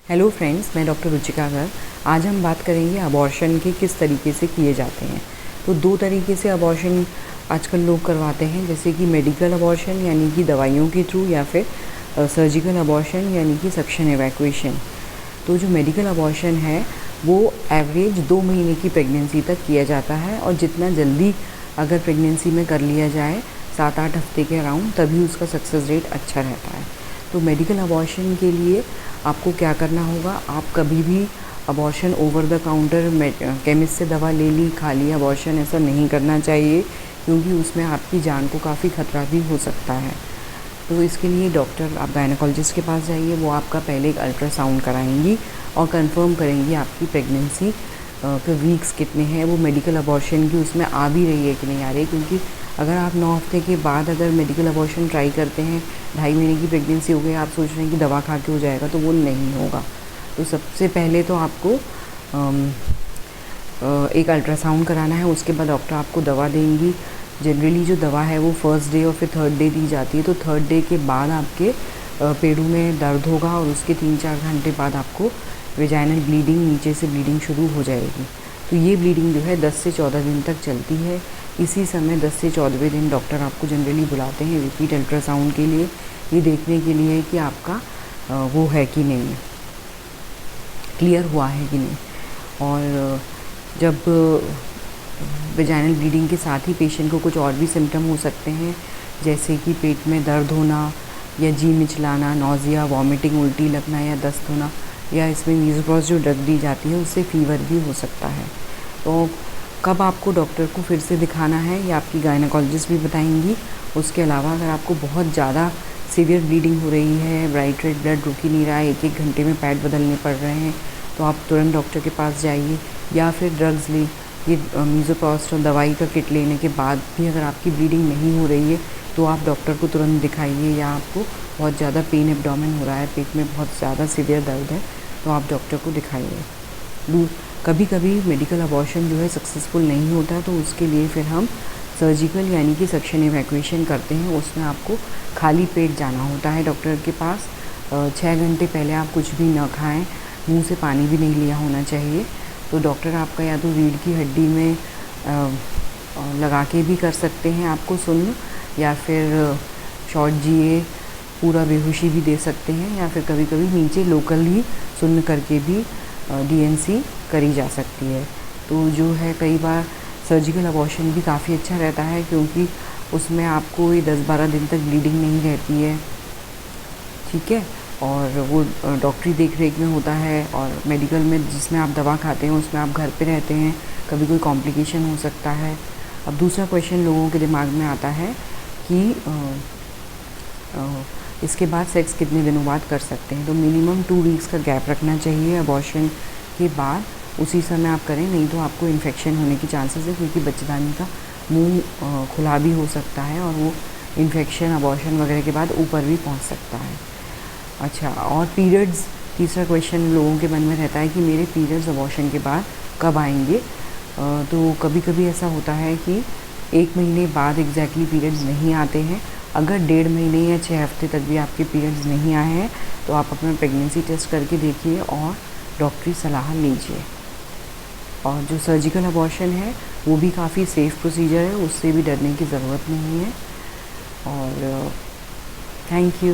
Hello friends, मैं doctor Ruchika Garg. आज हम बात करेंगे अबॉर्शन के किस तरीके से किए जाते हैं। तो दो तरीके से अबॉर्शन आजकल लोग करवाते हैं, जैसे कि मेडिकल अबॉर्शन यानी कि दवाइयों के थ्रू, या फिर सर्जिकल अबॉर्शन यानी कि सक्शन एवैक्यूएशन। तो जो मेडिकल अबॉर्शन है वो एवरेज 2 महीने की प्रेगनेंसी तक किया जाता है, और जितना जल्दी अगर प्रेगनेंसी में कर लिया जाए 7-8 हफ्ते के अराउंड, तभी उसका सक्सेस रेट अच्छा रहता है। तो मेडिकल अबॉर्शन के लिए आपको क्या करना होगा, आप कभी भी abortion over the counter chemist से दवा ले ली, खा ली अबॉर्शन, ऐसा नहीं करना चाहिए, क्योंकि उसमें आपकी जान को काफ़ी खतरा भी हो सकता है। तो इसके लिए डॉक्टर, आप गायनेकोलॉजिस्ट के पास जाइए, वो आपका पहले एक अल्ट्रासाउंड कराएंगी और कंफर्म करेंगी आपकी प्रेगनेंसी के वीक्स कितने हैं, वो मेडिकल अबॉर्शन की उसमें आ भी रही है कि नहीं आ रही है। क्योंकि अगर आप 9 हफ्ते के बाद अगर मेडिकल अबॉर्शन ट्राई करते हैं, 2.5 महीने की प्रेगनेंसी हो गई, आप सोच रहे हैं कि दवा खा के हो जाएगा, तो वो नहीं होगा। तो सबसे पहले तो आपको एक अल्ट्रासाउंड कराना है, उसके बाद डॉक्टर आपको दवा देंगी। जनरली जो दवा है वो फर्स्ट डे और फिर थर्ड डे दी जाती है। तो थर्ड डे के बाद आपके पेड़ों में दर्द होगा, और उसके 3-4 घंटे बाद आपको वेजाइनल ब्लीडिंग, नीचे से ब्लीडिंग शुरू हो जाएगी। तो ये ब्लीडिंग जो है 10 से 14 दिन तक चलती है। इसी समय 10 से 14वें दिन डॉक्टर आपको जनरली बुलाते हैं रिपीट अल्ट्रासाउंड के लिए, ये देखने के लिए कि आपका वो है कि नहीं, क्लियर हुआ है कि नहीं। और जब वेजाइनल ब्लीडिंग के साथ ही पेशेंट को कुछ और भी सिम्टम हो सकते हैं, जैसे कि पेट में दर्द होना, या जी मिचलाना, नौजिया, वॉमिटिंग, उल्टी लगना, या दस्त होना, या इसमें मीज़ोप्रोस्ट जो ड्रग दी जाती है उससे फीवर भी हो सकता है। तो कब आपको डॉक्टर को फिर से दिखाना है, या आपकी गायनेकोलॉजिस्ट भी बताएंगी। उसके अलावा अगर आपको बहुत ज़्यादा सीवियर ब्लीडिंग हो रही है, ब्राइट रेड ब्लड रुक ही नहीं रहा है, 1-1 घंटे में पैड बदलने पड़ रहे हैं, तो आप तुरंत डॉक्टर के पास जाइए, या फिर ड्रग्स लें। ये मीज़ोप्रोस्ट और दवाई का किट लेने के बाद भी अगर आपकी ब्लीडिंग नहीं हो रही है, तो आप डॉक्टर को तुरंत दिखाइए। या आपको बहुत ज़्यादा पेन एब्डोमेन हो रहा है, पेट में बहुत ज़्यादा सीवियर दर्द है, तो आप डॉक्टर को दिखाइए। कभी कभी मेडिकल अबॉर्शन जो है सक्सेसफुल नहीं होता, तो उसके लिए फिर हम सर्जिकल यानी कि सक्शन एवैक्यूएशन करते हैं। उसमें आपको खाली पेट जाना होता है डॉक्टर के पास। 6 घंटे पहले आप कुछ भी न खाएं, मुंह से पानी भी नहीं लिया होना चाहिए। तो डॉक्टर आपका या तो रीढ़ की हड्डी में लगा के भी कर सकते हैं आपको सुन्न, या फिर शॉर्ट जीए पूरा बेहोशी भी दे सकते हैं, या फिर कभी कभी नीचे लोकल ही सुन्न करके भी डीएनसी करी जा सकती है। तो जो है कई बार सर्जिकल अबॉर्शन भी काफ़ी अच्छा रहता है, क्योंकि उसमें आपको ये 10-12 दिन तक ब्लीडिंग नहीं रहती है, ठीक है। और वो डॉक्टरी देख रेख में होता है, और मेडिकल में जिसमें आप दवा खाते हैं उसमें आप घर पे रहते हैं, कभी कोई कॉम्प्लिकेशन हो सकता है। अब दूसरा क्वेश्चन लोगों के दिमाग में आता है कि इसके बाद सेक्स कितने दिनों बाद कर सकते हैं। तो मिनिमम 2 वीक्स का गैप रखना चाहिए अबॉर्शन के बाद, उसी समय आप करें, नहीं तो आपको इन्फेक्शन होने की चांसेस है, क्योंकि बच्चेदानी का मुंह खुला भी हो सकता है, और वो इन्फेक्शन अबॉर्शन वगैरह के बाद ऊपर भी पहुंच सकता है। अच्छा, और पीरियड्स, तीसरा क्वेश्चन लोगों के मन में रहता है कि मेरे पीरियड्स अबॉर्शन के बाद कब आएंगे। तो कभी कभी ऐसा होता है कि 1 महीने बाद एग्जैक्टली पीरियड्स नहीं आते हैं। अगर 1.5 महीने या 6 हफ्ते तक भी आपके पीरियड्स नहीं आए हैं, तो आप अपना प्रेगनेंसी टेस्ट करके देखिए और डॉक्टरी सलाह लीजिए। और जो सर्जिकल अबॉर्शन है वो भी काफ़ी सेफ़ प्रोसीजर है, उससे भी डरने की ज़रूरत नहीं है। और थैंक यू।